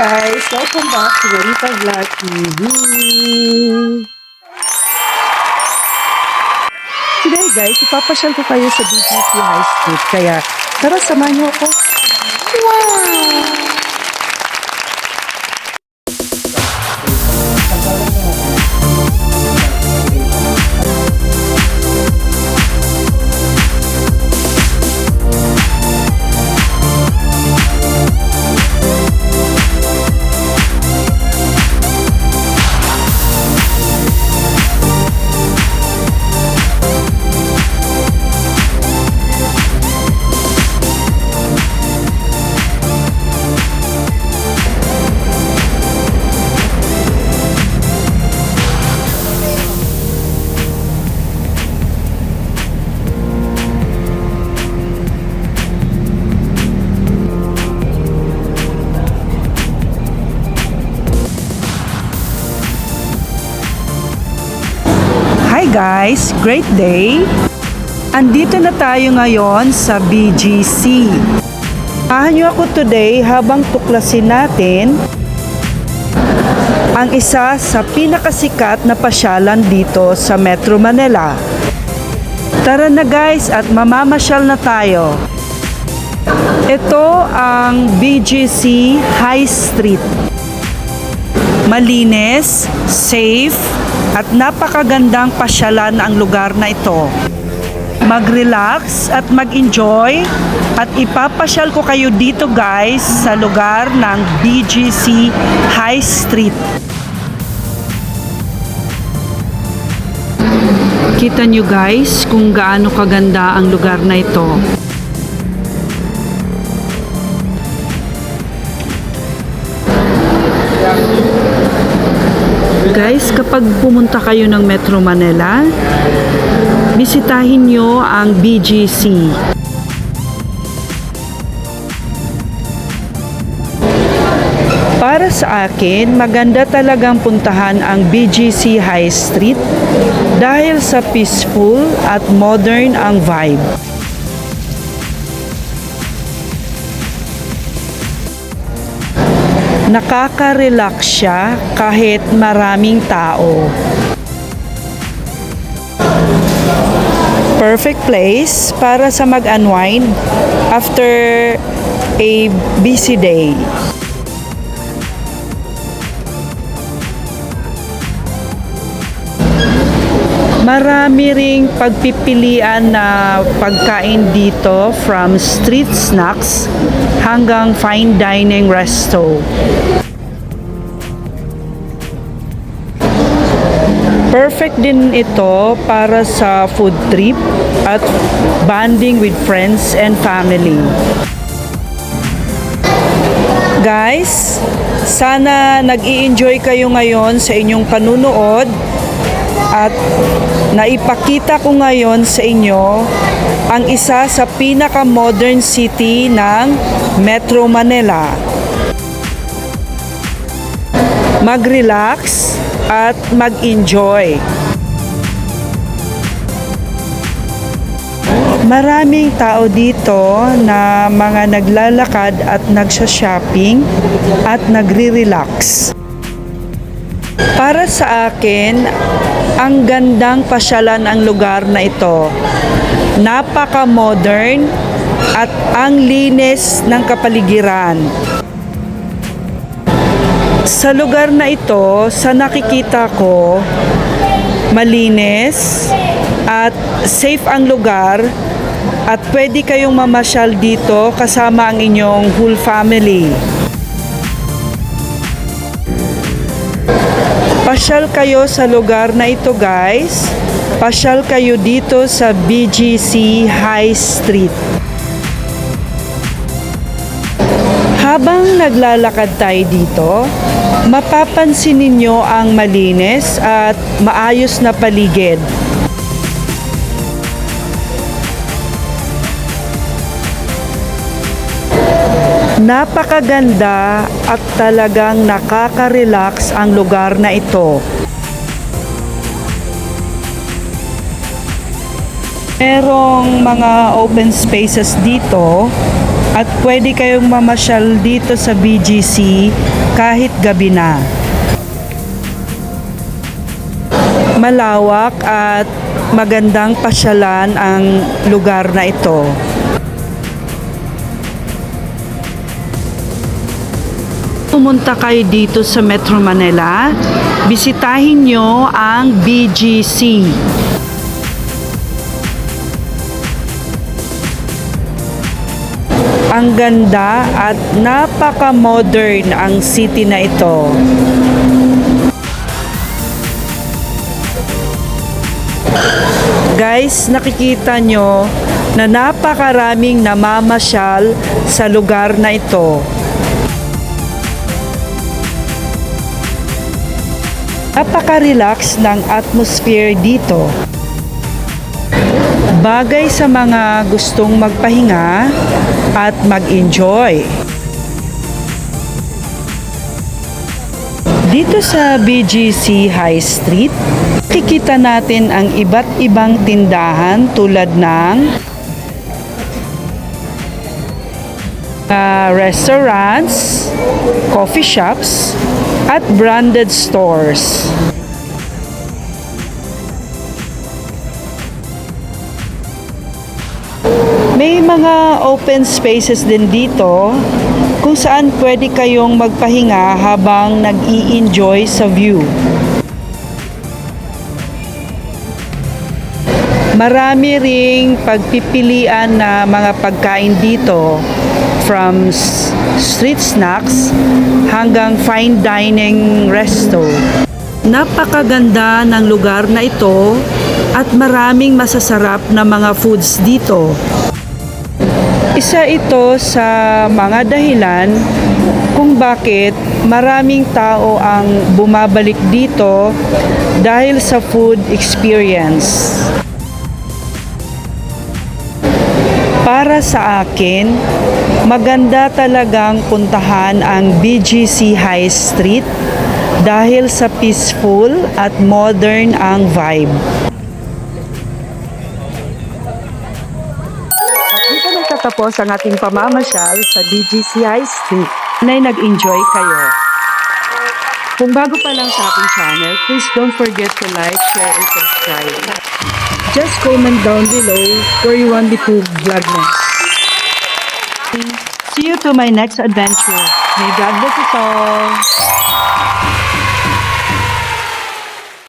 guys! Welcome back to Marita Vlog TV! Today guys, ipapasyal ko kayo sa BGC High Street. Kaya tara, samahan niyo ako. Wow! Hi guys! Great day! Andito na tayo ngayon sa BGC. Samahan niyo ako today habang tuklasin natin ang isa sa pinakasikat na pasyalan dito sa Metro Manila. Tara na guys at mamamasyal na tayo. Ito ang BGC High Street. Malinis, safe, at napakagandang pasyalan ang lugar na ito. Mag-relax at mag-enjoy at ipapasyal ko kayo dito guys sa lugar ng BGC High Street. Kita nyo guys kung gaano kaganda ang lugar na ito. Guys, kapag pumunta kayo ng Metro Manila, bisitahin nyo ang BGC. Para sa akin, maganda talagang puntahan ang BGC High Street dahil sa peaceful at modern ang vibe. Nakaka-relax siya kahit maraming tao. Perfect place para sa mag-unwind after a busy day. Marami ring pagpipilian na pagkain dito from street snacks hanggang fine dining resto. Perfect din ito para sa food trip at bonding with friends and family. Guys, sana nag-i-enjoy kayo ngayon sa inyong panunood at naipakita ko ngayon sa inyo ang isa sa pinaka-modern city ng Metro Manila. Mag-relax at mag-enjoy. Maraming tao dito na mga naglalakad at nagsha-shopping at nagre-relax. Para sa akin, ang gandang pasyalan ang lugar na ito. Napaka-modern at ang linis ng kapaligiran. Sa lugar na ito, sa nakikita ko, malinis at safe ang lugar at pwede kayong mamasyal dito kasama ang inyong whole family. Pasyal kayo sa lugar na ito guys. Pasyal kayo dito sa BGC High Street. Habang naglalakad tayo dito, mapapansin ninyo ang malinis at maayos na paligid. Napakaganda at talagang nakaka-relax ang lugar na ito. Merong mga open spaces dito at pwede kayong mamasyal dito sa BGC kahit gabi na. Malawak at magandang pasyalan ang lugar na ito. Pumunta kayo dito sa Metro Manila, bisitahin nyo ang BGC. Ang ganda at napaka-modern ang city na ito. Guys, nakikita nyo na napakaraming namamasyal sa lugar na ito. Napaka-relax ng atmosphere dito. Bagay sa mga gustong magpahinga at mag-enjoy. Dito sa BGC High Street, kikita natin ang iba't ibang tindahan tulad ng restaurants, coffee shops, at branded stores. May mga open spaces din dito kung saan pwede kayong magpahinga habang nag-i-enjoy sa view. Marami ring pagpipilian na mga pagkain dito, from street snacks hanggang fine dining resto. Napakaganda ng lugar na ito at maraming masasarap na mga foods dito. Isa ito sa mga dahilan kung bakit maraming tao ang bumabalik dito dahil sa food experience. Para sa akin, maganda talagang puntahan ang BGC High Street dahil sa peaceful at modern ang vibe. At dito nagtatapos ang ating pamamasyal sa BGC High Street. Nay nag-enjoy kayo. Kung bago pa lang sa aking channel, please don't forget to like, share, and subscribe. Just comment down below where you want me to vlog next. See you to my next adventure. May God bless us all.